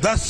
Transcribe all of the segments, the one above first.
10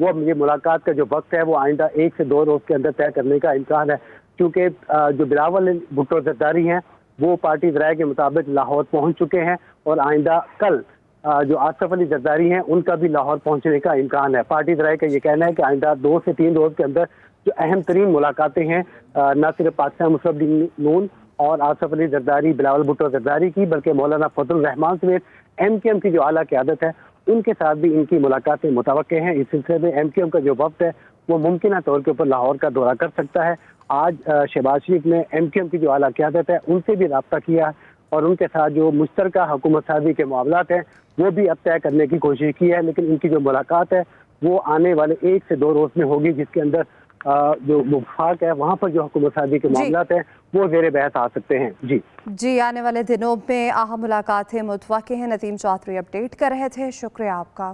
وہ یہ ملاقات کا جو وقت ہے وہ آئندہ 1 سے 2 روز کے اندر طے کرنے کا امکان ہے، کیونکہ جو بلاول بھٹو زرداری ہیں وہ پارٹی ذرائع کے مطابق لاہور پہنچ چکے ہیں، اور آئندہ کل جو آصف علی زرداری ہیں ان کا بھی لاہور پہنچنے کا امکان ہے۔ پارٹی ذرائع کا یہ کہنا ہے کہ آئندہ 2 سے 3 روز کے اندر جو اہم ترین ملاقاتیں ہیں نہ صرف پاکستان مسلم لیگ نون اور آصف علی زرداری بلاول بھٹو زرداری کی، بلکہ مولانا فضل الرحمان سمیت MQM کی جو اعلیٰ قیادت ہے ان کے ساتھ بھی ان کی ملاقاتیں متوقع ہیں۔ اس سلسلے میں MQM کا جو وفد ہے وہ ممکنہ طور کے اوپر لاہور کا دورہ کر سکتا ہے۔ آج شہباز شریف نے MQM کی جو اعلیٰ قیادت ہے ان سے بھی رابطہ کیا ہے، اور ان کے ساتھ جو مشترکہ حکومت سازی کے معاملات ہیں وہ بھی اب طے کرنے کی کوشش کی ہے، لیکن ان کی جو ملاقات ہے وہ آنے والے 1 سے 2 روز میں ہوگی، جس کے اندر جو وفاق ہے وہاں پر جو حکومت سازی کے معاملات ہیں وہ زیر بحث آ سکتے ہیں۔ جی آنے والے دنوں میں اہم ملاقاتیں متوقع ہیں۔ ندیم چودھری اپڈیٹ کر رہے تھے، شکریہ آپ کا۔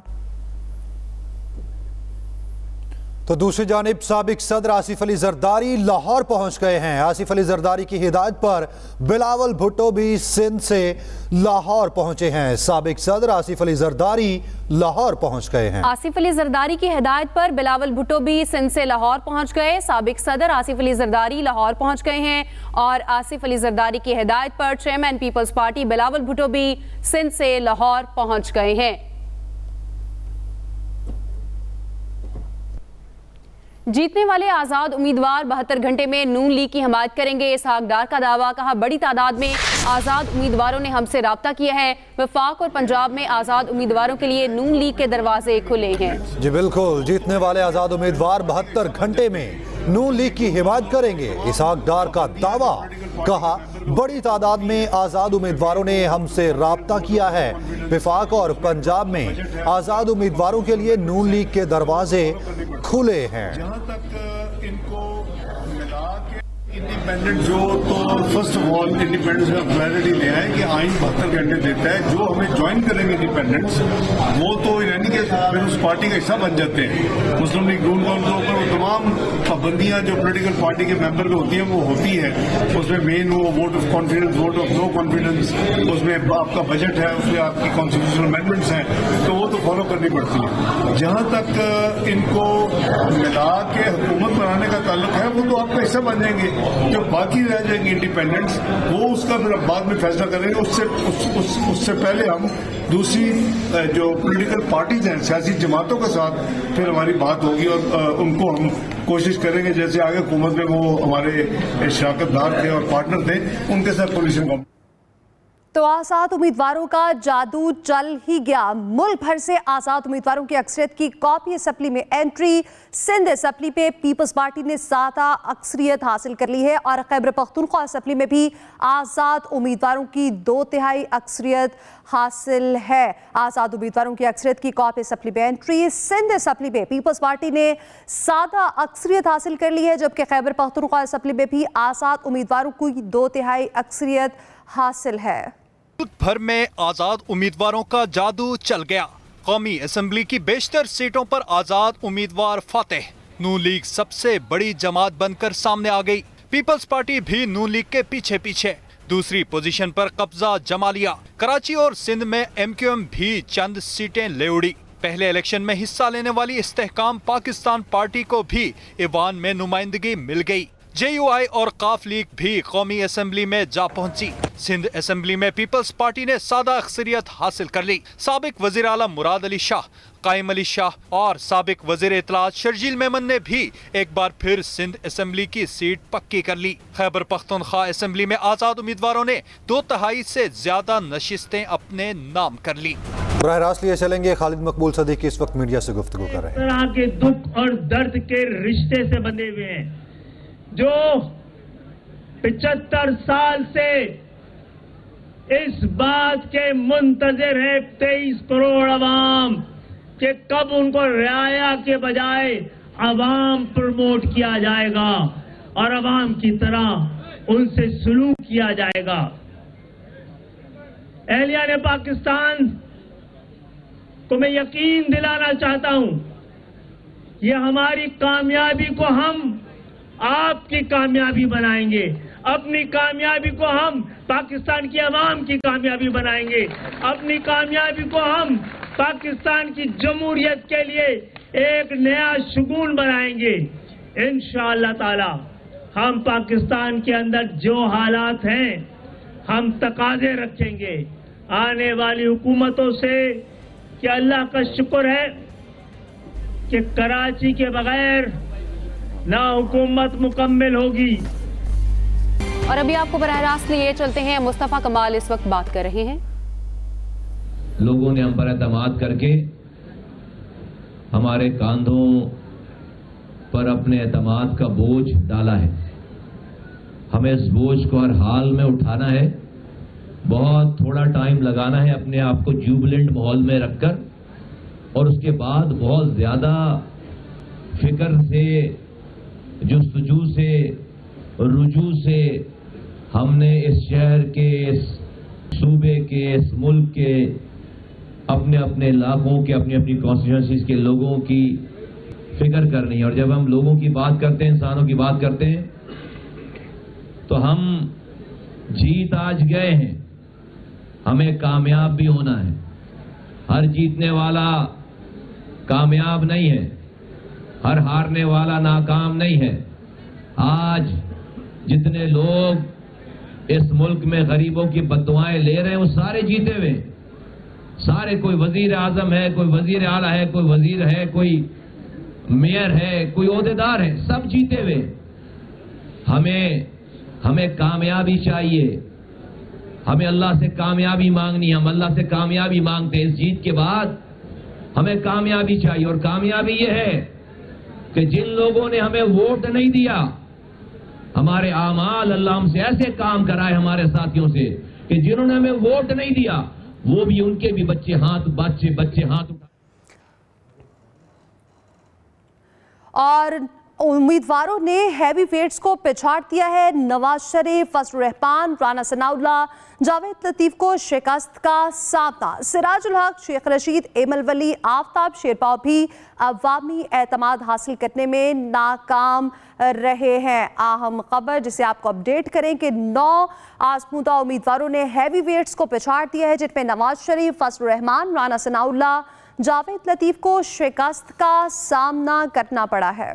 تو دوسری جانب سابق صدر آصف علی زرداری لاہور پہنچ گئے ہیں۔ آصف علی زرداری کی ہدایت پر بلاول بھٹو بھی سندھ سے لاہور پہنچے ہیں۔ سابق صدر آصف علی زرداری لاہور پہنچ گئے ہیں۔ آصف علی زرداری کی ہدایت پر بلاول بھٹو بھی سندھ سے لاہور پہنچ گئے۔ سابق صدر آصف علی زرداری لاہور پہنچ گئے ہیں، اور آصف علی زرداری کی ہدایت پر chairman Peoples Party Bilawal Bhutto بھی سندھ سے لاہور پہنچ گئے ہیں۔ جیتنے والے آزاد امیدوار 72 گھنٹے میں نون لیگ کی حمایت کریں گے، اسحاق ڈار کا دعویٰ۔ کہا بڑی تعداد میں آزاد امیدواروں نے ہم سے رابطہ کیا ہے، وفاق اور پنجاب میں آزاد امیدواروں کے لیے نون لیگ کے دروازے کھلے ہیں۔ جی بالکل، جیتنے والے آزاد امیدوار 72 گھنٹے میں نون لیگ کی حمایت کریں گے، اسحاق ڈار کا دعویٰ۔ کہا بڑی تعداد میں آزاد امیدواروں نے ہم سے رابطہ کیا ہے، وفاق اور پنجاب میں آزاد امیدواروں کے لیے نون لیگ کے دروازے کھلے ہیں۔ جہاں تک ان کو ملا کے انڈیپینڈنٹ جو تو فرسٹ آف آل انڈیپینڈنس کا کلیئرٹی لے آئے کہ آئین 72 گھنٹے دیتا ہے، جو ہمیں جوائن کریں گے انڈیپینڈنس وہ تو یعنی کہ پھر اس پارٹی کا حصہ بن جاتے ہیں۔ مسلم لیگ نون کے اوپر وہ تمام پابندیاں جو پولیٹیکل پارٹی کے ممبر کو ہوتی ہیں وہ ہوتی ہے، اس میں مین وہ vote of confidence, vote of no confidence, اس میں آپ کا بجٹ ہے، اس میں آپ کی کانسٹیٹیوشنل امینڈمنٹس ہیں، تو وہ تو فالو کرنی پڑتی ہے۔ جہاں تک ان کو ملا کے حکومت بنانے کا تعلق ہے وہ تو آپ کا حصہ بن جائیں گے، جو باقی رہ جائیں گے انڈیپینڈنٹس وہ اس کا پھر بعد میں فیصلہ کریں گے۔ اس سے پہلے ہم دوسری جو پولیٹیکل پارٹیز ہیں، سیاسی جماعتوں کے ساتھ پھر ہماری بات ہوگی، اور ان کو ہم کوشش کریں گے جیسے آگے حکومت میں وہ ہمارے شراکت دار تھے اور پارٹنر تھے ان کے ساتھ پوزیشن کو۔ تو آزاد امیدواروں کا جادو چل ہی گیا۔ ملک بھر سے آزاد امیدواروں کی اکثریت کی کاپی اسمبلی میں انٹری۔ سندھ اسمبلی پہ پیپلز پارٹی نے زیادہ اکثریت حاصل کر لی ہے، اور خیبر پختونخوا اسمبلی میں بھی آزاد امیدواروں کی 2/3 اکثریت حاصل ہے۔ آزاد امیدواروں کی اکثریت کی کاپی اسمبلی میں انٹری۔ سندھ اسمبلی میں پیپلز پارٹی نے زیادہ اکثریت حاصل کر لی ہے، جبکہ خیبر پختونخوا اسمبلی میں بھی آزاد امیدواروں کی 2/3 اکثریت حاصل ہے۔ ملک بھر میں آزاد امیدواروں کا جادو چل گیا۔ قومی اسمبلی کی بیشتر سیٹوں پر آزاد امیدوار فاتح۔ نون لیگ سب سے بڑی جماعت بن کر سامنے آ گئی۔ پیپلز پارٹی بھی نون لیگ کے پیچھے پیچھے دوسری پوزیشن پر قبضہ جما لیا۔ کراچی اور سندھ میں MQM بھی چند سیٹیں لے اڑی۔ پہلے الیکشن میں حصہ لینے والی استحکام پاکستان پارٹی کو بھی ایوان میں نمائندگی مل گئی۔ JUI اور قاف لیگ بھی قومی اسمبلی میں جا پہنچی۔ سندھ اسمبلی میں پیپلز پارٹی نے سادہ اکثریت حاصل کر لی۔ سابق وزیر اعلیٰ مراد علی شاہ، قائم علی شاہ اور سابق وزیر اطلاعات شرجیل میمن نے بھی ایک بار پھر سندھ اسمبلی کی سیٹ پکی کر لی۔ خیبر پختونخوا اسمبلی میں آزاد امیدواروں نے 2/3 سے زیادہ نشستیں اپنے نام کر لی۔ براہ راست لیے چلیں گے، خالد مقبول صدیقی اس وقت میڈیا سے گفتگو کر رہے ہیں۔ اس طرح کے دکھ اور درد کے رشتے سے بندھے ہوئے ہیں، جو 75 سال سے اس بات کے منتظر ہے 23 کروڑ عوام کہ کب ان کو رعایا کے بجائے عوام پروموٹ کیا جائے گا اور عوام کی طرح ان سے سلوک کیا جائے گا۔ اہلیان پاکستان کو میں یقین دلانا چاہتا ہوں، یہ ہماری کامیابی کو ہم آپ کی کامیابی بنائیں گے، اپنی کامیابی کو ہم پاکستان کی عوام کی کامیابی بنائیں گے، اپنی کامیابی کو ہم پاکستان کی جمہوریت کے لیے ایک نیا شگون بنائیں گے انشاءاللہ تعالی. ہم پاکستان کے اندر جو حالات ہیں ہم تقاضے رکھیں گے آنے والی حکومتوں سے کہ اللہ کا شکر ہے کہ کراچی کے بغیر نہ حکومت مکمل ہوگی. اور ابھی آپ کو براہ راست لیے چلتے ہیں. مصطفیٰ کمال اس وقت بات کر رہے ہیں. لوگوں نے ہم پر اعتماد کر کے ہمارے کاندھوں پر اپنے اعتماد کا بوجھ ڈالا ہے. ہمیں اس بوجھ کو ہر حال میں اٹھانا ہے. بہت تھوڑا ٹائم لگانا ہے اپنے آپ کو جوبلنٹ ماحول میں رکھ کر, اور اس کے بعد بہت زیادہ فکر سے, جستجو سے, رجوع سے ہم نے اس شہر کے, اس صوبے کے, اس ملک کے, اپنے اپنے علاقوں کے, اپنی اپنی کانسٹیٹوئنسیز کے لوگوں کی فکر کرنی ہے. اور جب ہم لوگوں کی بات کرتے ہیں, انسانوں کی بات کرتے ہیں, تو ہم جیت آج گئے ہیں, ہمیں کامیاب بھی ہونا ہے. ہر جیتنے والا کامیاب نہیں ہے, ہر ہارنے والا ناکام نہیں ہے. آج جتنے لوگ اس ملک میں غریبوں کی بددعائیں لے رہے ہیں وہ سارے جیتے ہوئے, سارے. کوئی وزیر اعظم ہے, کوئی وزیر اعلیٰ ہے, کوئی وزیر ہے, کوئی میئر ہے, کوئی عہدیدار ہے, سب جیتے ہوئے. ہمیں کامیابی چاہیے, ہمیں اللہ سے کامیابی مانگنی. ہم اللہ سے کامیابی مانگتے ہیں. اس جیت کے بعد ہمیں کامیابی چاہیے, اور کامیابی یہ ہے کہ جن لوگوں نے ہمیں ووٹ نہیں دیا, ہمارے اعمال, اللہ ہم سے ایسے کام کرائے ہمارے ساتھیوں سے کہ جنہوں نے ہمیں ووٹ نہیں دیا وہ بھی, ان کے بھی بچے ہاتھ اٹھا. اور امیدواروں نے ہیوی ویٹس کو پچھاڑ دیا ہے. نواز شریف, فضل الرحمان, رانا ثناءاللہ, جاوید لطیف کو شکست کا سامنا. سراج الحق, شیخ رشید, ایمل ولی, آفتاب شیرپاؤ بھی عوامی اعتماد حاصل کرنے میں ناکام رہے ہیں. اہم خبر جسے آپ کو اپڈیٹ کریں کہ 9 آزمودہ امیدواروں نے ہیوی ویٹس کو پچھاڑ دیا ہے, جن میں نواز شریف, فضل الرحمان, رانا ثناءاللہ, جاوید لطیف کو شکست کا سامنا کرنا پڑا ہے.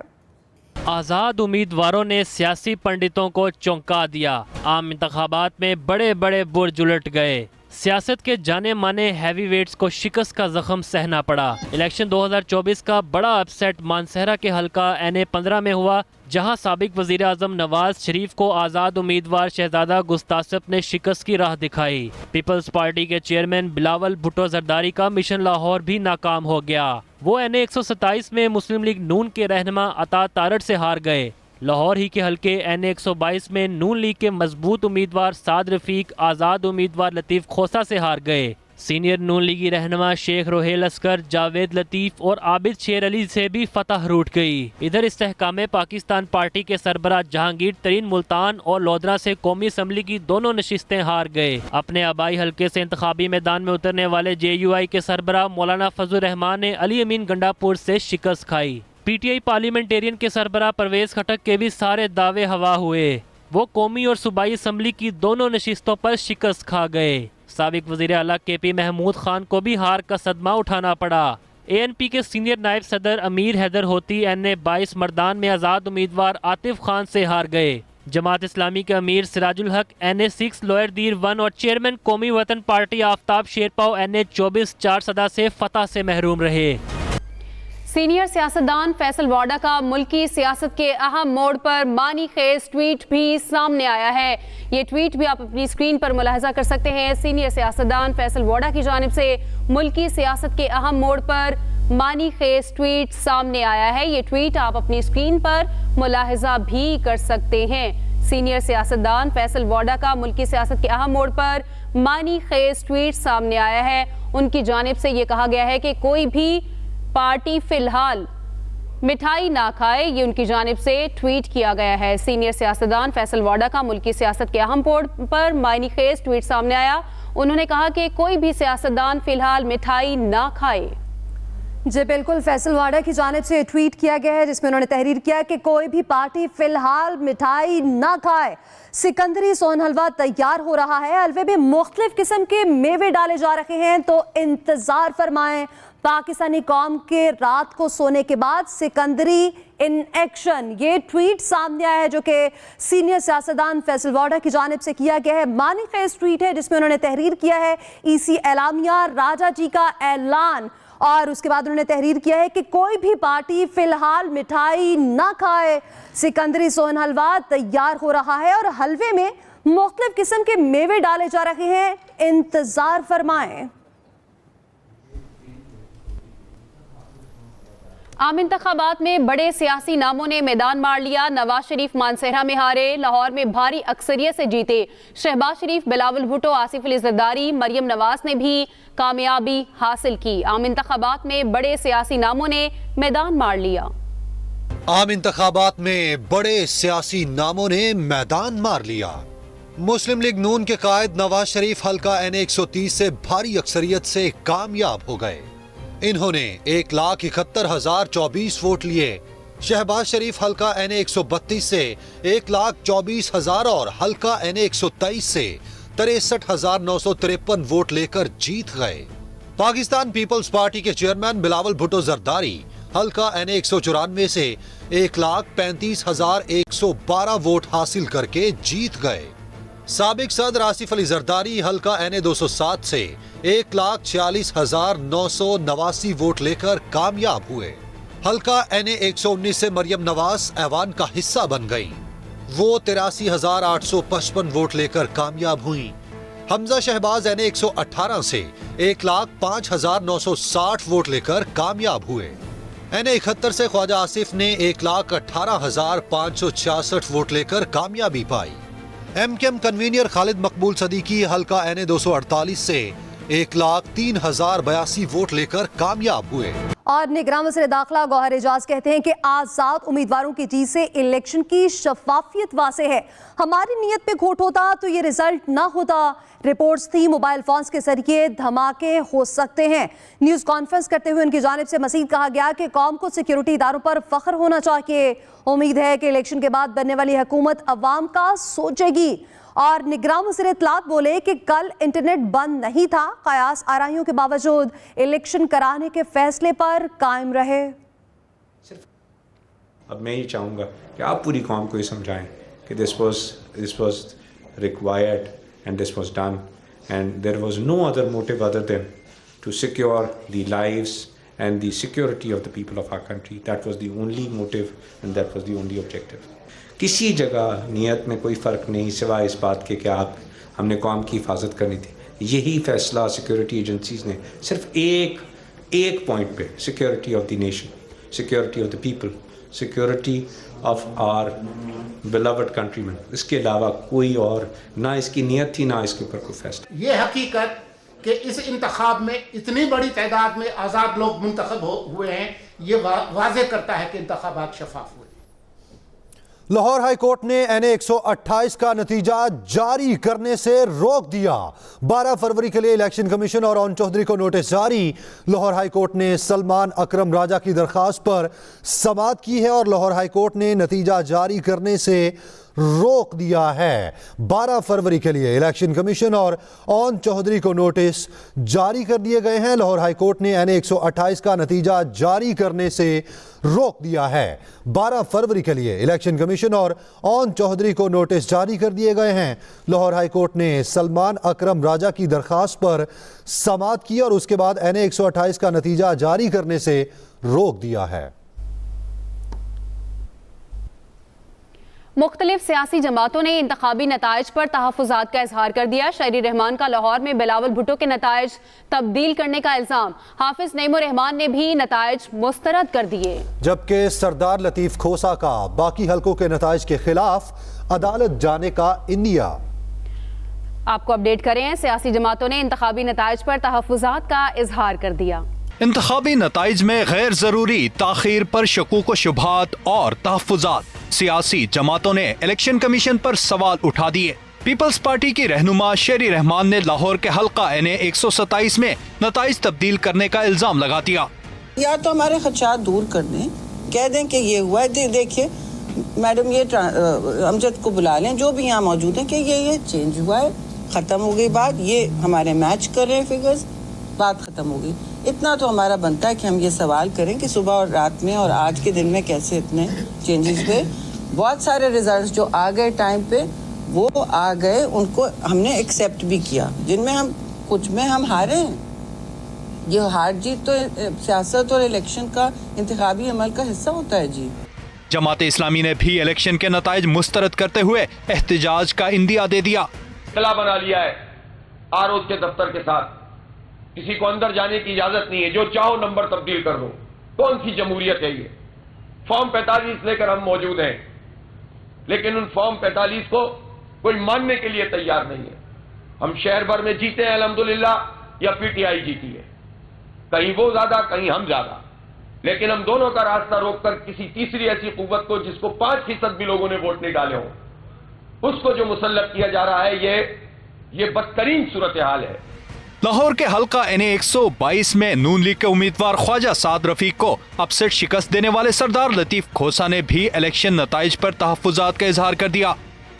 آزاد امیدواروں نے سیاسی پنڈتوں کو چونکا دیا. عام انتخابات میں بڑے بڑے برج الٹ گئے. سیاست کے جانے مانے ہیوی ویٹس کو شکست کا زخم سہنا پڑا. الیکشن 2024 کا بڑا اپ سیٹ مانسہرہ کے حلقہ NA-15 میں ہوا, جہاں سابق وزیر اعظم نواز شریف کو آزاد امیدوار شہزادہ گستاصف نے شکست کی راہ دکھائی. پیپلز پارٹی کے چیئرمین بلاول بھٹو زرداری کا مشن لاہور بھی ناکام ہو گیا. وہ NA-127 میں مسلم لیگ نون کے رہنما عطا تارڑ سے ہار گئے. لاہور ہی کے حلقے NA-122 میں نون لیگ کے مضبوط امیدوار سعد رفیق آزاد امیدوار لطیف کھوسہ سے ہار گئے. سینئر نون لیگی رہنما شیخ روہیل اسکر, جاوید لطیف اور عابد شیر علی سے بھی فتح روٹ گئی. ادھر استحکام پاکستان پارٹی کے سربراہ جہانگیر ترین ملتان اور لودھرا سے قومی اسمبلی کی دونوں نشستیں ہار گئے. اپنے آبائی حلقے سے انتخابی میدان میں اترنے والے JUI کے سربراہ مولانا فضل الرحمان نے علی امین گنڈاپور سے شکست کھائی. PTI پارلیمنٹیرین کے سربراہ پرویز خٹک کے بھی سارے دعوے ہوا ہوئے. وہ قومی اور صوبائی اسمبلی کی دونوں نشستوں پر شکست کھا گئے. سابق وزیر اعلیٰ KP محمود خان کو بھی ہار کا صدمہ اٹھانا پڑا. ANP کے سینئر نائب صدر امیر حیدر ہوتی NA-22 مردان میں آزاد امیدوار عاطف خان سے ہار گئے. جماعت اسلامی کے امیر سراج الحق NA-6 لوئر دیر 1 اور چیئرمین قومی وطن پارٹی آفتاب شیرپاؤ NA-24 4 سے فتح سے محروم رہے. سینئر سیاستدان فیصل واڈا کا ملکی سیاست کے اہم موڑ پر معنی خیز ٹویٹ بھی سامنے آیا ہے. یہ ٹویٹ بھی آپ اپنی اسکرین پر ملاحظہ کر سکتے ہیں. سینئر سیاستدان فیصل واڈا کی جانب سے ملکی سیاست کے اہم موڑ پر معنی خیز ٹویٹ سامنے آیا ہے. یہ ٹویٹ آپ اپنی اسکرین پر ملاحظہ بھی کر سکتے ہیں. سینئر سیاستدان فیصل واڈا کا ملکی سیاست کے اہم موڑ پر معنی خیز ٹویٹ سامنے آیا ہے. ان کی جانب سے یہ کہا گیا ہے کہ کوئی بھی پارٹی فی الحال مٹھائی نہ کھائے. یہ ان کی جانب سے ٹویٹ کیا گیا ہے. سینئر سیاستدان فیصل واڈا کا ملکی سیاست کے اہم موڑ پر معنی خیز ٹویٹ سامنے آیا. انہوں نے کہا کہ کوئی بھی سیاستدان فی الحال مٹھائی نہ کھائے. جی بالکل, فیصل واڈا کی جانب سے ٹویٹ کیا گیا ہے جس میں انہوں نے تحریر کیا کہ کوئی بھی پارٹی فی الحال مٹھائی نہ کھائے. سکندری سون حلوہ تیار ہو رہا ہے. حلوے میں مختلف قسم کے میوے ڈالے جا رہے ہیں, تو انتظار فرمائیں. پاکستانی قوم کے رات کو سونے کے بعد سکندری ان ایکشن، یہ ٹویٹ سامنے آیا ہے جو کہ سینئر سیاستدان فیصل واڈا کی جانب سے کیا گیا ہے۔ معنی خیز ٹویٹ ہے جس میں انہوں نے تحریر کیا ہے ای سی اعلامیہ، راجا جی کا اعلان، اور اس کے بعد انہوں نے تحریر کیا ہے کہ کوئی بھی پارٹی فی الحال مٹھائی نہ کھائے، سکندری سوہن حلوہ تیار ہو رہا ہے اور حلوے میں مختلف قسم کے میوے ڈالے جا رہے ہیں، انتظار فرمائیں۔ عام انتخابات میں بڑے سیاسی ناموں نے میدان مار لیا۔ نواز شریف مانسہرہ میں ہارے، لاہور میں بھاری اکثریت سے جیتے۔ شہباز شریف، بلاول بھٹو، آصف علی زرداری، مریم نواز نے بھی کامیابی حاصل کی۔ عام انتخابات میں بڑے سیاسی ناموں نے میدان مار لیا۔ عام انتخابات میں بڑے سیاسی ناموں نے میدان مار لیا۔ مسلم لیگ نون کے قائد نواز شریف حلقہ این 130 سے بھاری اکثریت سے کامیاب ہو گئے۔ انہوں نے 1,71,024 ووٹ لیے۔ شہباز شریف حلقہ این 132 سے 1,24,000 اور حلقہ این 123 سے 63,953 ووٹ لے کر جیت گئے۔ پاکستان پیپلز پارٹی کے چیئرمین بلاول بھٹو زرداری حلقہ این 194 سے 1,35,112 ووٹ حاصل کر کے جیت گئے۔ سابق صدر آصف علی زرداری حلقہ این 207 سے 1,46,989 ووٹ لے کر کامیاب ہوئے۔ حلقہ این 119 سے مریم نواز ایوان کا حصہ بن گئیں۔ وہ 83,855 ووٹ لے کر کامیاب ہوئیں۔ حمزہ شہباز این 118 سے 1,05,960 ووٹ لے کر کامیاب ہوئے۔ این 71 سے خواجہ آصف نے 1,18,566 ووٹ لے کر کامیابی پائی۔ ایم کیم کنوینئر خالد مقبول صدیقی حلقہ این 248 سے 1,03,082 ووٹ لے کر کامیاب ہوئے۔ اور نگراں وزیر داخلہ گوہر اعجاز کہتے ہیں کہ آزاد امیدواروں کی جیت سے الیکشن کی شفافیت واضح ہے۔ ہماری نیت پہ کھوٹ ہوتا تو یہ رزلٹ نہ ہوتا۔ رپورٹس تھی موبائل فونز کے ذریعے دھماکے ہو سکتے ہیں۔ نیوز کانفرنس کرتے ہوئے ان کی جانب سے مزید کہا گیا کہ قوم کو سیکیورٹی اداروں پر فخر ہونا چاہیے۔ امید ہے کہ الیکشن کے بعد بننے والی حکومت عوام کا سوچے گی۔ اور نگراں وزیر اطلاعات بولے کہ کل انٹرنیٹ بند نہیں تھا، قیاس آرائیوں کے باوجود الیکشن کرانے کے فیصلے پر قائم رہے۔ اب میں یہ چاہوں گا کہ آپ پوری قوم کو یہ سمجھائیں کہ this was required and this was done and there was no other motive other than to secure the lives and the security of the people of our country. That was the only motive and that was the only objective. کسی جگہ نیت میں کوئی فرق نہیں سوائے اس بات کے کہ ہم نے قوم کی حفاظت کرنی تھی۔ یہی فیصلہ سیکیورٹی ایجنسیز نے صرف ایک پوائنٹ پہ، security of the nation, security of the people, security of our beloved countrymen, اس کے علاوہ کوئی اور نہ اس کی نیت تھی نہ اس کے اوپر کوئی فیصلہ۔ یہ حقیقت کہ اس انتخاب میں اتنی بڑی تعداد میں آزاد لوگ منتخب ہوئے ہیں یہ واضح کرتا ہے کہ انتخابات شفاف ہوئے۔ لاہور ہائی کورٹ نے این 128 کا نتیجہ جاری کرنے سے روک دیا۔ 12 فروری کے لیے الیکشن کمیشن اور اون چودھری کو نوٹس جاری۔ لاہور ہائی کورٹ نے سلمان اکرم راجہ کی درخواست پر سماعت کی ہے اور لاہور ہائی کورٹ نے نتیجہ جاری کرنے سے روک دیا ہے۔ 12 فروری کے لیے الیکشن کمیشن اور اون چودھری کو نوٹس جاری کر دیے گئے ہیں۔ لاہور ہائی کورٹ نے این 128 کا نتیجہ جاری کرنے سے روک دیا ہے۔ 12 فروری کے لیے الیکشن کمیشن اور اون چودھری کو نوٹس جاری کر دیے گئے ہیں۔ لاہور ہائی کورٹ نے سلمان اکرم راجہ کی درخواست پر سماعت کی اور اس کے بعد این 128 کا نتیجہ جاری کرنے سے روک دیا ہے۔ مختلف سیاسی جماعتوں نے انتخابی نتائج پر تحفظات کا اظہار کر دیا۔ شہری رحمان کا لاہور میں بلاول بھٹو کے نتائج تبدیل کرنے کا الزام، حافظ نعیم الرحمان نے بھی نتائج مسترد کر دیے، جبکہ سردار لطیف کھوسا کا باقی حلقوں کے نتائج کے خلاف عدالت جانے کا اندیا۔ آپ کو اپڈیٹ کریں، سیاسی جماعتوں نے انتخابی نتائج پر تحفظات کا اظہار کر دیا۔ انتخابی نتائج میں غیر ضروری تاخیر پر شکوک و شبہات اور تحفظات، سیاسی جماعتوں نے الیکشن کمیشن پر سوال اٹھا دیے۔ پیپلز پارٹی کی رہنما شہری رحمان نے لاہور کے حلقہ این 127 میں نتائج تبدیل کرنے کا الزام لگا دیا۔ یا تو ہمارے خدشات دور کر دیں، کہہ دیں کہ یہ ہوا ہے، دیکھیے میڈم یہ امجد کو بلا لیں جو بھی یہاں موجود ہیں کہ یہ چینج ہوا ہے، ختم ہو گئی بات، یہ ہمارے میچ کر رہے ہیں فگرز، بات ختم ہو گئی۔ اتنا تو ہمارا بنتا ہے کہ ہم یہ سوال کریں کہ صبح اور رات میں اور آج کے دن میں کیسے اتنے چینجز ہوئے. بہت سارے ریزلٹس جو آ گئے ٹائم پہ وہ آ گئے, ان کو ہم نے ایکسیپٹ بھی کیا, جن میں ہم کچھ میں ہم ہارے ہیں. یہ ہار جیت تو سیاست اور الیکشن کا انتخابی عمل کا حصہ ہوتا ہے. جی جماعت اسلامی نے بھی الیکشن کے نتائج مسترد کرتے ہوئے احتجاج کا اندیا دے دیا. قلعہ بنا لیا ہے آروز کے دفتر کے ساتھ, کسی کو اندر جانے کی اجازت نہیں ہے, جو چاہو نمبر تبدیل کر دو. کون سی جمہوریت ہے یہ؟ فارم 45 لے کر ہم موجود ہیں, لیکن ان فارم 45 کو کوئی ماننے کے لیے تیار نہیں ہے. ہم شہر بھر میں جیتے ہیں الحمدللہ, یا پی ٹی آئی جیتی ہے, کہیں وہ زیادہ کہیں ہم زیادہ, لیکن ہم دونوں کا راستہ روک کر کسی تیسری ایسی قوت کو جس کو 5% بھی لوگوں نے ووٹ نہیں ڈالے ہوں, اس کو جو مسلط کیا جا رہا ہے, یہ بدترین صورتحال ہے. لاہور کے حلقہ NA 122 میں نون لیگ کے امیدوار خواجہ سعد رفیق کو اپ سیٹ شکست دینے والے سردار لطیف کھوسا نے بھی الیکشن نتائج پر تحفظات کا اظہار کر دیا.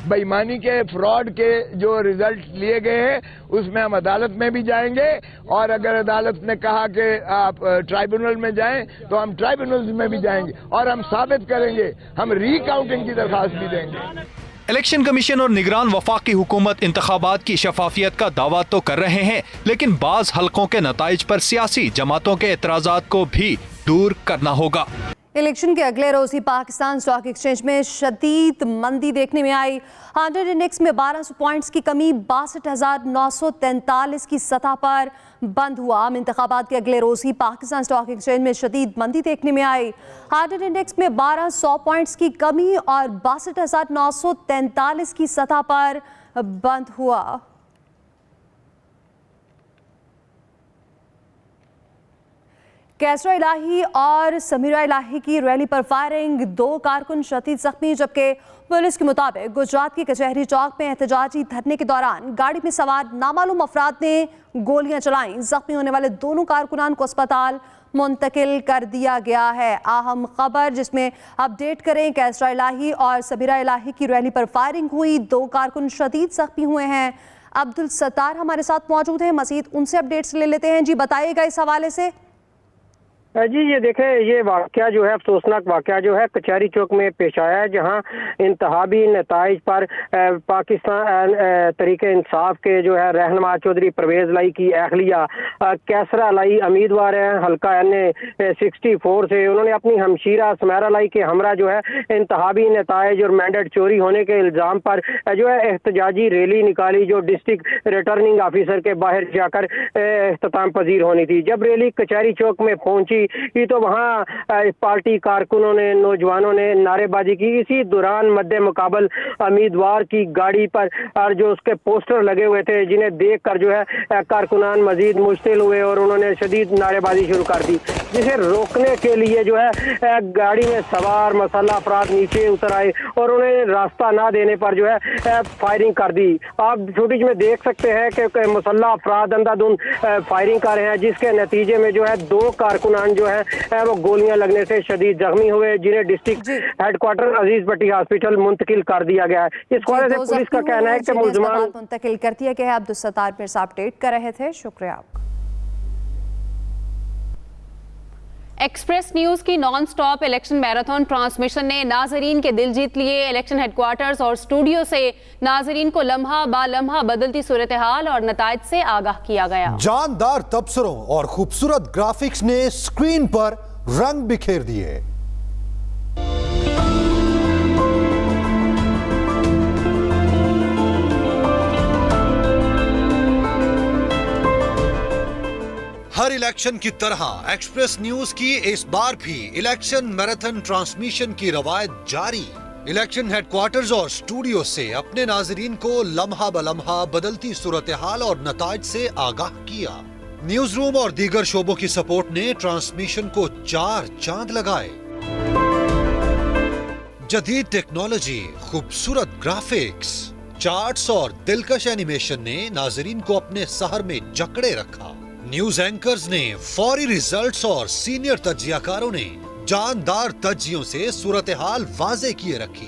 بےایمانی کے فراڈ کے جو ریزلٹ لیے گئے ہیں اس میں ہم عدالت میں بھی جائیں گے, اور اگر عدالت نے کہا کہ آپ ٹرائیبونل میں جائیں تو ہم ٹرائیبونل میں بھی جائیں گے, اور ہم ثابت کریں گے, ہم ری کاؤنٹنگ کی درخواست بھی دیں گے. الیکشن کمیشن اور نگران وفاقی حکومت انتخابات کی شفافیت کا دعویٰ تو کر رہے ہیں, لیکن بعض حلقوں کے نتائج پر سیاسی جماعتوں کے اعتراضات کو بھی دور کرنا ہوگا. الیکشن کے اگلے روز ہی پاکستان اسٹاک ایکسچینج میں شدید مندی دیکھنے میں آئی. 100 انڈیکس میں 1200 پوائنٹس کی کمی 62,943 کی سطح پر بند ہوا. انتخابات کے اگلے روز ہی پاکستان اسٹاک ایکسچینج میں شدید مندی دیکھنے میں آئی. 100 انڈیکس میں 1200 پوائنٹس کی کمی اور 62,943 کی سطح پر بند ہوا. کیسرا الہی اور سمیرہ الہی کی ریلی پر فائرنگ, 2 کارکن شدید زخمی, جبکہ پولیس کے مطابق گجرات کی کچہری چوک میں احتجاجی دھرنے کے دوران گاڑی میں سوار نامعلوم افراد نے گولیاں چلائیں. زخمی ہونے والے دونوں کارکنان کو اسپتال منتقل کر دیا گیا ہے. اہم خبر جس میں اپڈیٹ کریں, کیسرا الہی اور سمیرہ الہی کی ریلی پر فائرنگ ہوئی, 2 کارکن شدید زخمی ہوئے ہیں. عبدالستار ہمارے ساتھ موجود ہیں, مزید ان سے اپڈیٹس لے لیتے ہیں. جی بتائیے گا اس حوالے سے. جی یہ دیکھیں, یہ واقعہ جو ہے افسوسناک واقعہ جو ہے کچہری چوک میں پیش آیا ہے, جہاں انتخابی نتائج پر پاکستان تحریک انصاف کے جو ہے رہنما چودھری پرویز لائی کی اہلیہ کیسرا لائی امیدوار ہیں حلقہ NA 64 سے. انہوں نے اپنی ہمشیرہ سمیرہ لائی کے ہمراہ جو ہے انتخابی نتائج اور مینڈیٹ چوری ہونے کے الزام پر جو ہے احتجاجی ریلی نکالی, جو ڈسٹرکٹ ریٹرننگ آفیسر کے باہر جا کر اختتام پذیر ہونی تھی. جب ریلی کچہری چوک میں پہنچی تو وہاں پارٹی کارکنوں نے, نوجوانوں نے نعرے بازی کی. اسی دوران مد مقابل امیدوار کی گاڑی پر اور جو اس کے پوسٹر لگے ہوئے تھے, جنہیں دیکھ کر جو ہے کارکنان مزید مشتعل ہوئے اور انہوں نے شدید نعرے بازی شروع کر دی, جسے روکنے کے لیے جو ہے گاڑی میں سوار مسلح افراد نیچے اتر آئے اور انہیں راستہ نہ دینے پر جو ہے فائرنگ کر دی. آپ فوٹیج میں دیکھ سکتے ہیں کہ مسلح افراد اندھا دھند فائرنگ کر رہے ہیں, جس کے نتیجے میں جو ہے 2 کارکنان جو ہے وہ گولیاں لگنے سے شدید زخمی ہوئے, جنہیں ڈسٹرکٹ ہیڈ کوارٹر عزیز بٹی ہاسپٹل منتقل کر دیا گیا ہے. اس حوالے سے پولیس کا کہنا ہے کہ ملزمان منتقل کر دیا گیا ہے. عبدالستار پھر سے اپڈیٹ کر رہے تھے, شکریہ آپ کا. ایکسپریس نیوز کی naan stop election marathon transmission نے ناظرین کے دل جیت لیے. الیکشن ہیڈ کوارٹرز اور اسٹوڈیو سے ناظرین کو لمحہ با لمحہ بدلتی صورتحال اور نتائج سے آگاہ کیا گیا. جاندار تبصروں اور خوبصورت گرافکس نے اسکرین پر رنگ بکھیر دیے. ہر الیکشن کی طرح ایکسپریس نیوز کی اس بار بھی الیکشن میراتھن ٹرانسمیشن کی روایت جاری. الیکشن ہیڈ کوارٹرز اور اسٹوڈیو سے اپنے ناظرین کو لمحہ بلمحہ بدلتی صورتحال اور نتائج سے آگاہ کیا. نیوز روم اور دیگر شعبوں کی سپورٹ نے ٹرانسمیشن کو 4 چاند لگائے. جدید ٹیکنالوجی, خوبصورت گرافکس, چارٹس اور دلکش اینیمیشن نے ناظرین کو اپنے سحر میں جکڑے رکھا. نیوز اینکرز نے فوری ریزلٹس اور سینئر تجزیہ کاروں نے جاندار تجزیوں سے صورتحال واضح کیے رکھی.